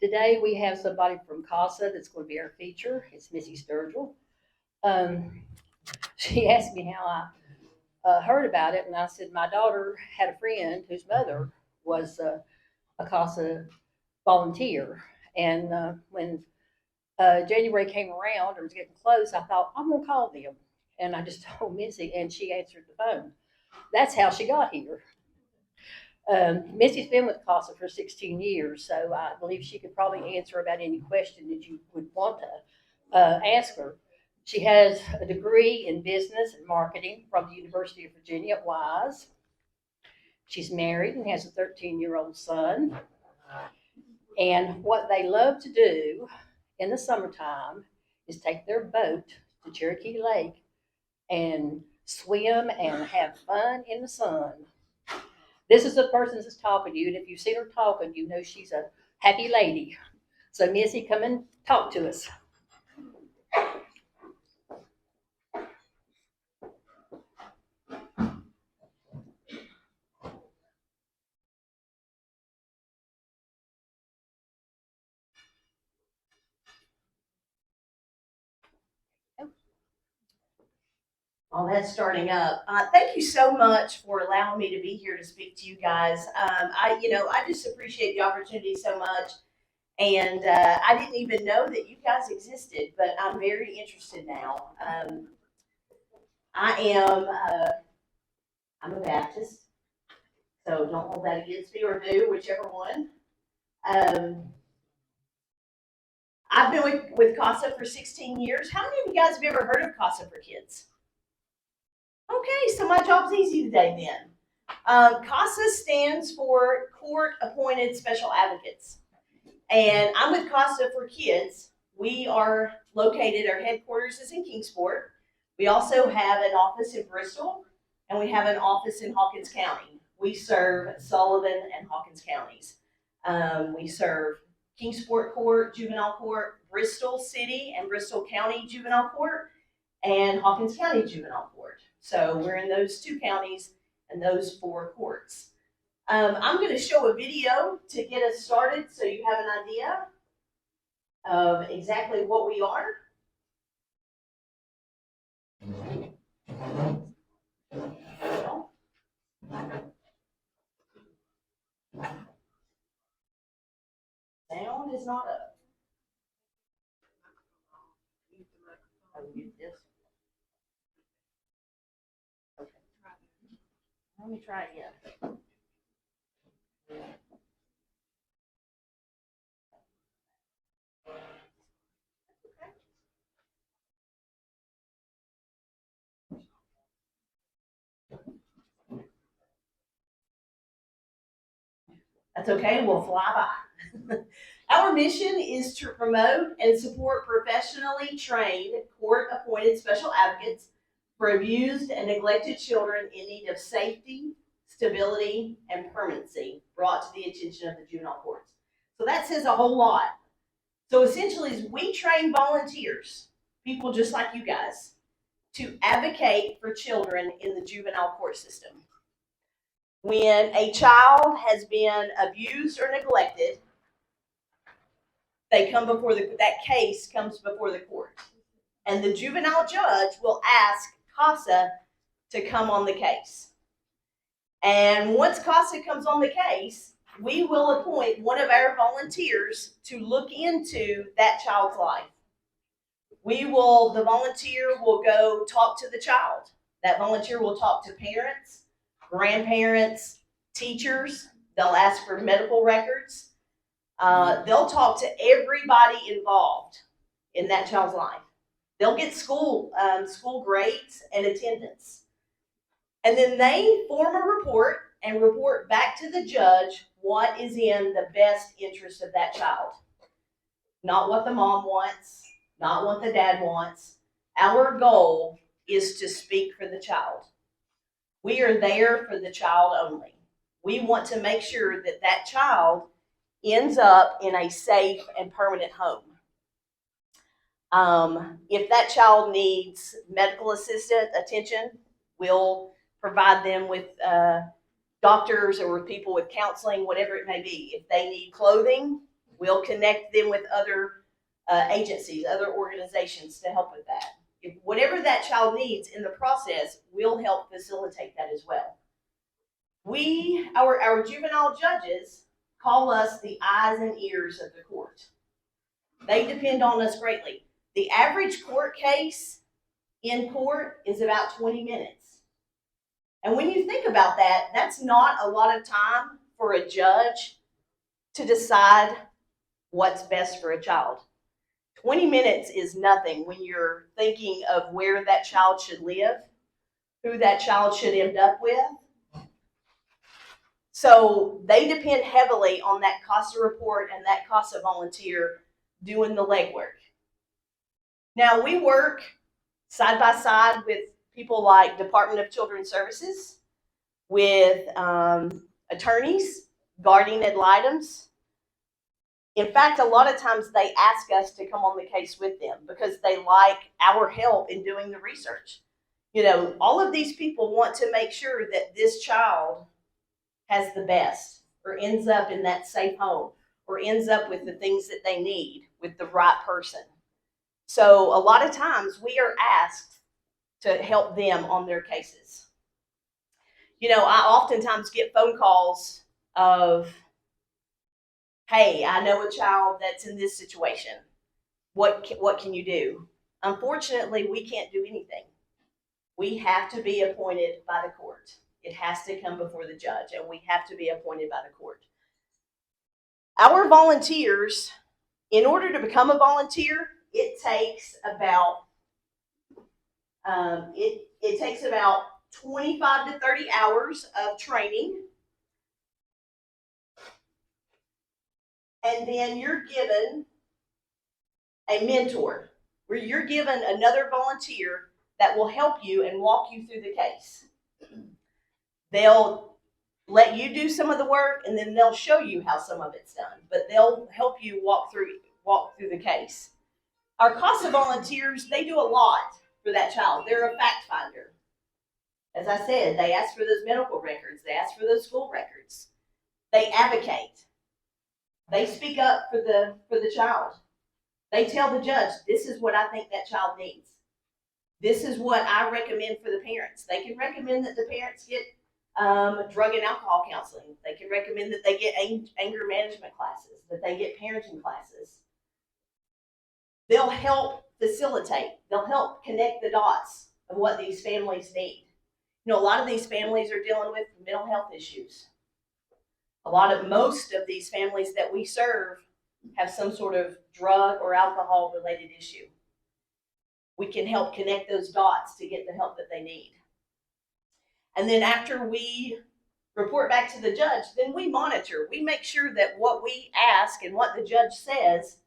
Today we have somebody from CASA that's going to be our feature. It's Missy Sturgill. Um, she asked me how I heard about it, and I said my daughter had a friend whose mother was a CASA volunteer. And when January came around, or was getting close, I thought, I'm going to call them. And I just told Missy, and she answered the phone. That's how she got here. Missy's been with CASA for 16 years, so I believe she could probably answer about any question that you would want to ask her. She has a degree in business and marketing from the University of Virginia at Wise. She's married and has a 13-year-old son. And what they love to do in the summertime is take their boat to Cherokee Lake and swim and have fun in the sun. This is the person that's talking to you, and if you've seen her talking, you know she's a happy lady. So, Missy, come and talk to us. Oh, that's starting up. Thank you so much for allowing me to be here to speak to you guys. I just appreciate the opportunity so much. And I didn't even know that you guys existed, but I'm very interested now. I am, I'm a Baptist, so don't hold that against me or do, whichever one. Um, I've been with CASA for 16 years. How many of you guys have ever heard of CASA for Kids? Okay, so my job's easy today then. CASA stands for Court Appointed Special Advocates. And I'm with CASA for Kids. We are located, our headquarters is in Kingsport. We also have an office in Bristol, and we have an office in Hawkins County. We serve Sullivan and Hawkins counties. We serve Kingsport Court, Juvenile Court, Bristol City and Bristol County Juvenile Court, and Hawkins County Juvenile Court. So we're in those two counties and those four courts. I'm going to show a video to get us started so you have an idea of exactly what we are. Sound is not up. Okay. Let me try it again. That's okay, we'll fly by. Our mission is to promote and support professionally trained court-appointed special advocates for abused and neglected children in need of safety, stability, and permanency brought to the attention of the juvenile courts. So that says a whole lot. So essentially, we train volunteers, people just like you guys, to advocate for children in the juvenile court system. When a child has been abused or neglected, they come before that case comes before the court. And the juvenile judge will ask CASA to come on the case. And once CASA comes on the case, we will appoint one of our volunteers to look into that child's life. The volunteer will go talk to the child. That volunteer will talk to parents, grandparents, teachers. They'll ask for medical records. They'll talk to everybody involved in that child's life. They'll get school grades and attendance. And then they form a report and report back to the judge what is in the best interest of that child. Not what the mom wants, not what the dad wants. Our goal is to speak for the child. We are there for the child only. We want to make sure that that child ends up in a safe and permanent home. If that child needs medical assistant attention, we'll provide them with doctors or with people with counseling, whatever it may be. If they need clothing, We'll connect them with other agencies, other organizations to help with that. If whatever that child needs in the process, we'll help facilitate that as well. Our juvenile judges call us the eyes and ears of the court. They depend on us greatly. The average court case in court is about 20 minutes. And when you think about that, that's not a lot of time for a judge to decide what's best for a child. 20 minutes is nothing when you're thinking of where that child should live, who that child should end up with. So they depend heavily on that CASA report and that CASA volunteer doing the legwork. Now, we work side by side with people like Department of Children's Services, with attorneys, guardian ad litems. In fact, a lot of times they ask us to come on the case with them because they like our help in doing the research. You know, all of these people want to make sure that this child has the best, or ends up in that safe home, or ends up with the things that they need with the right person. So a lot of times we are asked to help them on their cases. You know, I oftentimes get phone calls of, hey, I know a child that's in this situation. What can you do? Unfortunately, we can't do anything. We have to be appointed by the court. It has to come before the judge, and we have to be appointed by the court. Our volunteers, in order to become a volunteer, it takes about 25 to 30 hours of training. And then you're given a mentor, where you're given another volunteer that will help you and walk you through the case. They'll let you do some of the work, and then they'll show you how some of it's done, but they'll help you walk through the case. Our CASA volunteers, they do a lot for that child. They're a fact finder. As I said, they ask for those medical records. They ask for those school records. They advocate. They speak up for the child. They tell the judge, this is what I think that child needs. This is what I recommend for the parents. They can recommend that the parents get drug and alcohol counseling. They can recommend that they get anger management classes, that they get parenting classes. They'll help facilitate. They'll help connect the dots of what these families need. You know, a lot of these families are dealing with mental health issues. Most of these families that we serve have some sort of drug or alcohol related issue. We can help connect those dots to get the help that they need. And then after we report back to the judge, then we monitor. We make sure that what we ask and what the judge says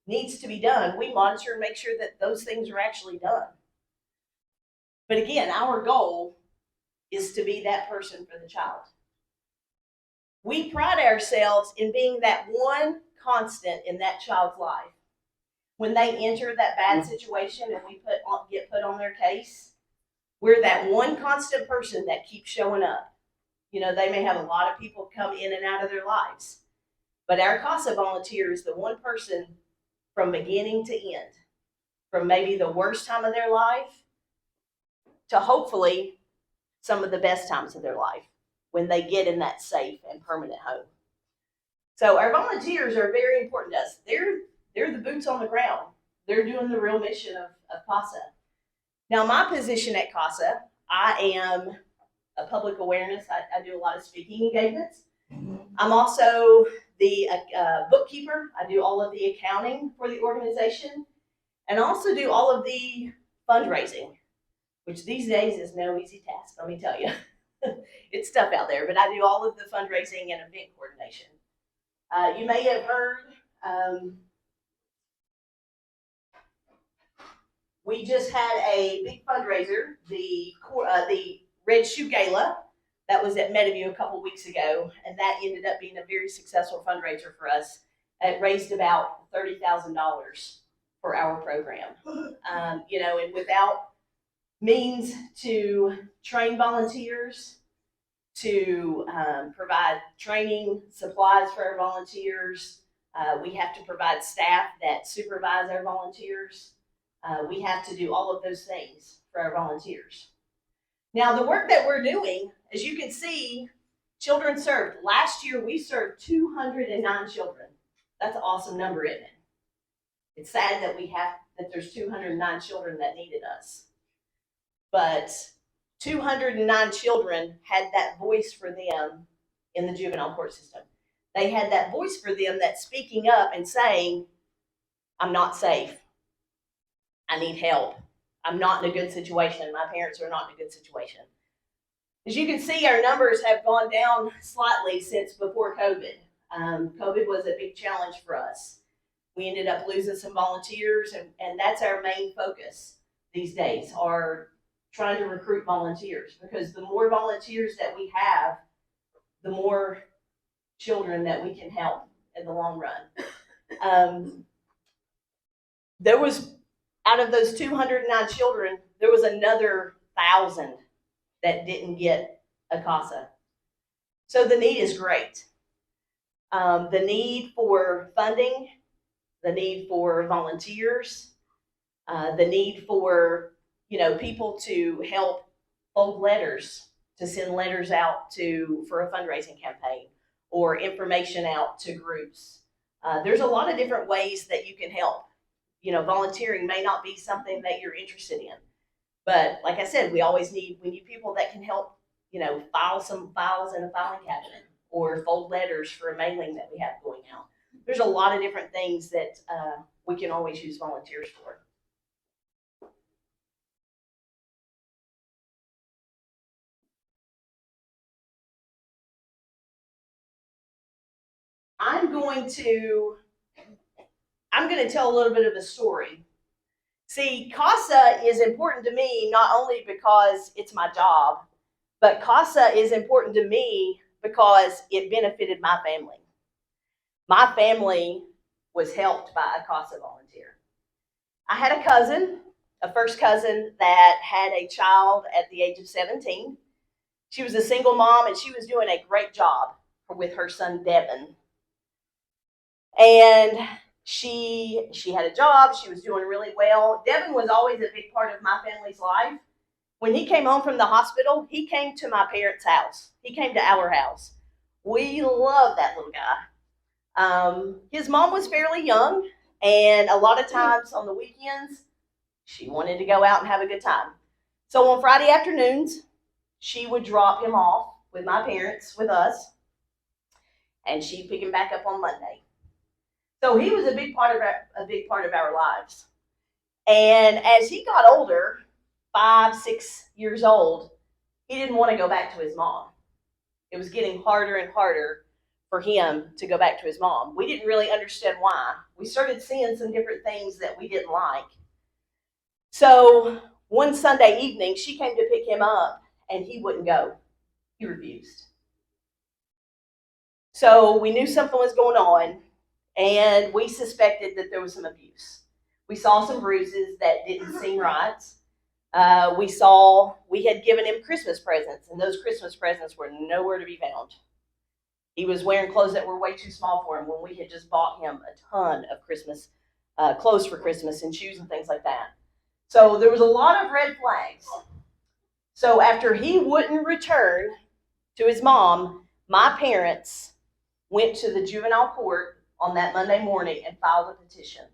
needs to be done. We monitor and make sure that those things are actually done. But again, our goal is to be that person for the child. We pride ourselves in being that one constant in that child's life. When they enter that bad situation and we get put on their case, we're that one constant person that keeps showing up. You know, they may have a lot of people come in and out of their lives, but our CASA volunteer is the one person from beginning to end, from maybe the worst time of their life to hopefully some of the best times of their life when they get in that safe and permanent home. So our volunteers are very important to us. They're the boots on the ground. They're doing the real mission of CASA. Now, my position at CASA, I am a public awareness. I do a lot of speaking engagements. I'm also the bookkeeper. I do all of the accounting for the organization, and also do all of the fundraising, which these days is no easy task, let me tell you. It's tough out there, but I do all of the fundraising and event coordination. You may have heard, we just had a big fundraiser, the Red Shoe Gala, that was at Meadowview a couple weeks ago, and that ended up being a very successful fundraiser for us. It raised about $30,000 for our program. You know, and without means to train volunteers, to provide training supplies for our volunteers, We have to provide staff that supervise our volunteers. We have to do all of those things for our volunteers. Now, the work that we're doing, as you can see, children served. Last year, we served 209 children. That's an awesome number, isn't it? It's sad that there's 209 children that needed us. But 209 children had that voice for them in the juvenile court system. They had that voice for them that's speaking up and saying, I'm not safe. I need help. I'm not in a good situation. My parents are not in a good situation. As you can see, our numbers have gone down slightly since before COVID. COVID was a big challenge for us. We ended up losing some volunteers, and that's our main focus these days, are trying to recruit volunteers, because the more volunteers that we have, the more children that we can help in the long run. There was, out of those 209 children, there was another 1,000 that didn't get a CASA. So the need is great. The need for funding, the need for volunteers, the need for people to help fold letters, to send letters out for a fundraising campaign or information out to groups. There's a lot of different ways that you can help. Volunteering may not be something that you're interested in, but like I said, we need people that can help, file some files in a filing cabinet or fold letters for a mailing that we have going out. There's a lot of different things that we can always use volunteers for. I'm going to tell a little bit of a story. See, CASA is important to me not only because it's my job, but CASA is important to me because it benefited my family. My family was helped by a CASA volunteer. I had a first cousin that had a child at the age of 17. She was a single mom, and she was doing a great job with her son, Devin. And she had a job. She was doing really well. Devin was always a big part of my family's life. When he came home from the hospital, he came to my parents' house. He came to our house. We love that little guy. His mom was fairly young, and a lot of times on the weekends, she wanted to go out and have a good time. So on Friday afternoons, she would drop him off with my parents, with us, and she'd pick him back up on Monday. So he was a big part of our lives. And as he got older, 5, 6 years old, he didn't want to go back to his mom. It was getting harder and harder for him to go back to his mom. We didn't really understand why. We started seeing some different things that we didn't like. So one Sunday evening, she came to pick him up, and he wouldn't go. He refused. So we knew something was going on, and we suspected that there was some abuse. We saw some bruises that didn't seem right. We had given him Christmas presents, and those Christmas presents were nowhere to be found. He was wearing clothes that were way too small for him when we had just bought him a ton of Christmas clothes for Christmas and shoes and things like that. So there was a lot of red flags. So after he wouldn't return to his mom, my parents went to the juvenile court on that Monday morning and filed a petition.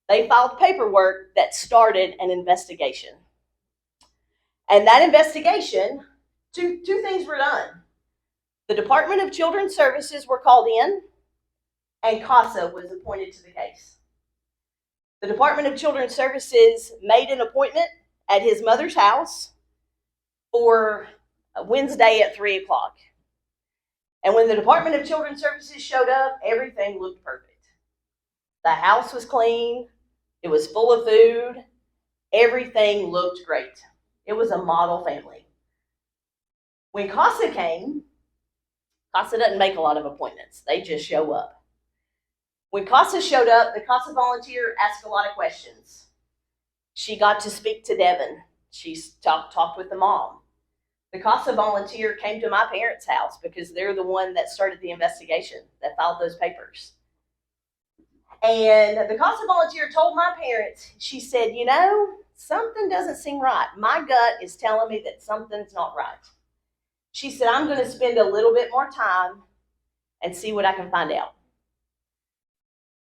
They filed paperwork that started an investigation. And that investigation, two things were done. The Department of Children's Services were called in, and CASA was appointed to the case. The Department of Children's Services made an appointment at his mother's house for Wednesday at 3 o'clock. And when the Department of Children's Services showed up, everything looked perfect. The house was clean. It was full of food. Everything looked great. It was a model family. When CASA came, CASA doesn't make a lot of appointments. They just show up. When CASA showed up, the CASA volunteer asked a lot of questions. She got to speak to Devin. She talked with the mom. The CASA volunteer came to my parents' house because they're the one that started the investigation, that filed those papers. And the CASA volunteer told my parents, she said, you know, something doesn't seem right. My gut is telling me that something's not right. She said, I'm going to spend a little bit more time and see what I can find out.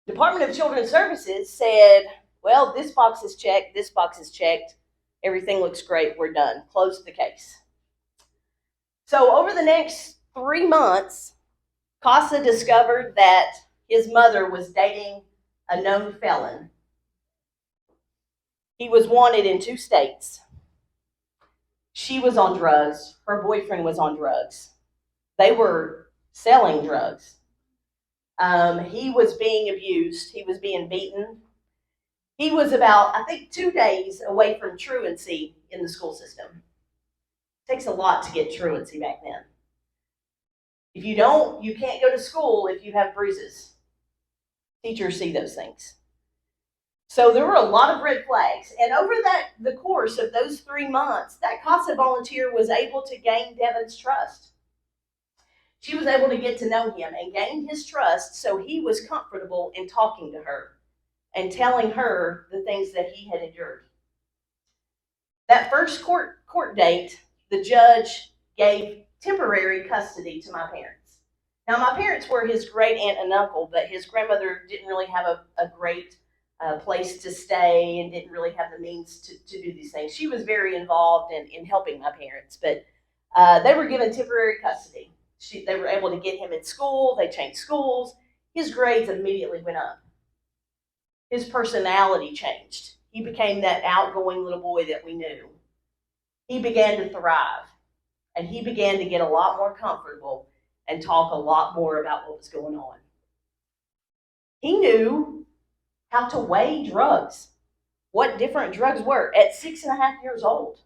Department of Children's Services said, well, this box is checked, this box is checked, everything looks great, we're done. Close the case. So over the next 3 months, CASA discovered that his mother was dating a known felon. He was wanted in 2 states. She was on drugs. Her boyfriend was on drugs. They were selling drugs. He was being abused. He was being beaten. He was about, I think, 2 days away from truancy in the school system. It takes a lot to get truancy back then. If you don't, you can't go to school if you have bruises. Teachers see those things. So there were a lot of red flags. And over the course of those 3 months, that CASA volunteer was able to gain Devin's trust. She was able to get to know him and gain his trust, so he was comfortable in talking to her and telling her the things that he had endured. That first court date, the judge gave temporary custody to my parents. Now, my parents were his great aunt and uncle, but his grandmother didn't really have a great place to stay and didn't really have the means to do these things. She was very involved in helping my parents, but they were given temporary custody. They were able to get him in school. They changed schools. His grades immediately went up. His personality changed. He became that outgoing little boy that we knew. He began to thrive, and he began to get a lot more comfortable and talk a lot more about what was going on. He knew how to weigh drugs, what different drugs were at 6.5 years old.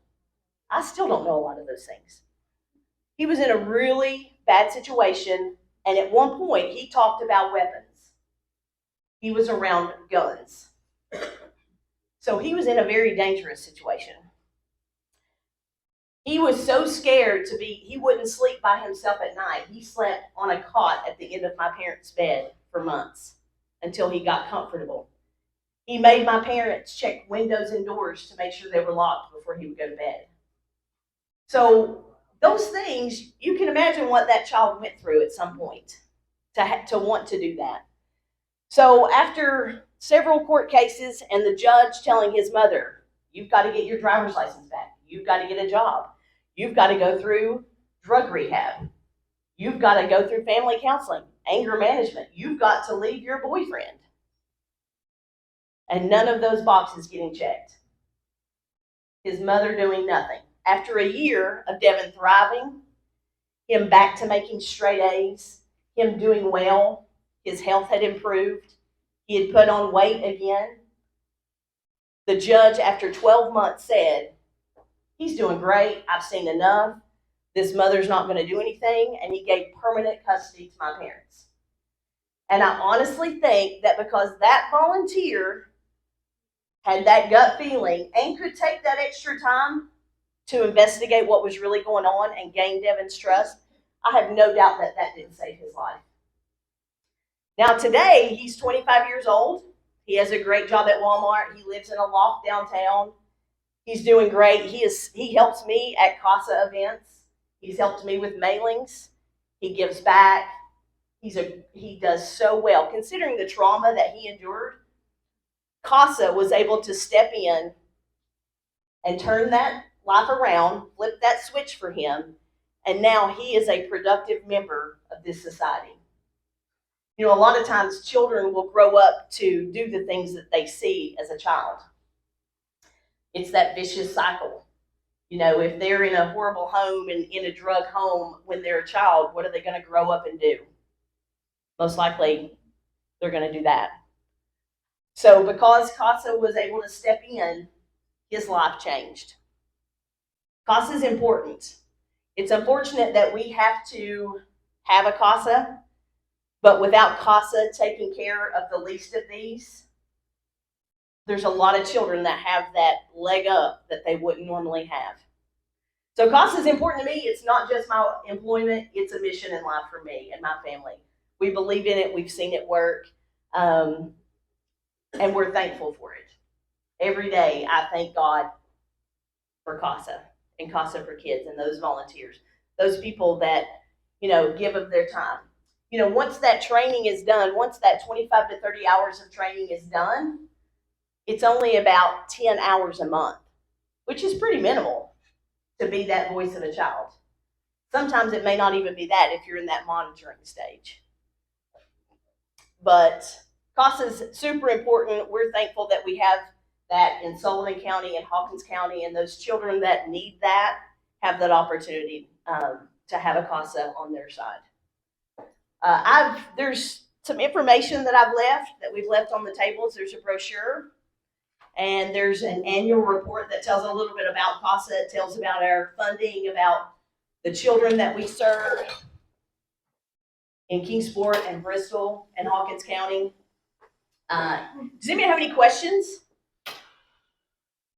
I still don't know a lot of those things. He was in a really bad situation, and at one point he talked about weapons. He was around guns. So he was in a very dangerous situation. He was so scared he wouldn't sleep by himself at night. He slept on a cot at the end of my parents' bed for months until he got comfortable. He made my parents check windows and doors to make sure they were locked before he would go to bed. So those things, you can imagine what that child went through at some point to want to do that. So after several court cases and the judge telling his mother, you've got to get your driver's license back. You've got to get a job. You've got to go through drug rehab. You've got to go through family counseling, anger management. You've got to leave your boyfriend. And none of those boxes getting checked. His mother doing nothing. After a year of Devin thriving, him back to making straight A's, him doing well, his health had improved, he had put on weight again. The judge, after 12 months, said, he's doing great, I've seen enough, this mother's not going to do anything, and he gave permanent custody to my parents. And I honestly think that because that volunteer had that gut feeling and could take that extra time to investigate what was really going on and gain Devin's trust, I have no doubt that didn't save his life. Now today, he's 25 years old. He has a great job at Walmart. He lives in a loft downtown. He's doing great. He helps me at CASA events. He's helped me with mailings. He gives back. He does so well. Considering the trauma that he endured, CASA was able to step in and turn that life around, flip that switch for him, and now he is a productive member of this society. You know, a lot of times children will grow up to do the things that they see as a child. It's that vicious cycle. You know, if they're in a horrible home and in a drug home when they're a child, what are they going to grow up and do? Most likely, they're going to do that. So because CASA was able to step in, his life changed. CASA is important. It's unfortunate that we have to have a CASA, but without CASA taking care of the least of these, there's a lot of children that have that leg up that they wouldn't normally have. So CASA is important to me. It's not just my employment. It's a mission in life for me and my family. We believe in it. We've seen it work. and we're thankful for it. Every day, I thank God for CASA and CASA for Kids and those volunteers, those people that, give of their time. Once that training is done, once that 25 to 30 hours of training is done, it's only about 10 hours a month, which is pretty minimal to be that voice of a child. Sometimes it may not even be that if you're in that monitoring stage. But CASA is super important. We're thankful that we have that in Sullivan County and Hawkins County, and those children that need that have that opportunity to have a CASA on their side. There's some information that we've left on the tables. There's a brochure, and there's an annual report that tells a little bit about CASA. It tells about our funding, about the children that we serve in Kingsport and Bristol and Hawkins County. Does anybody have any questions?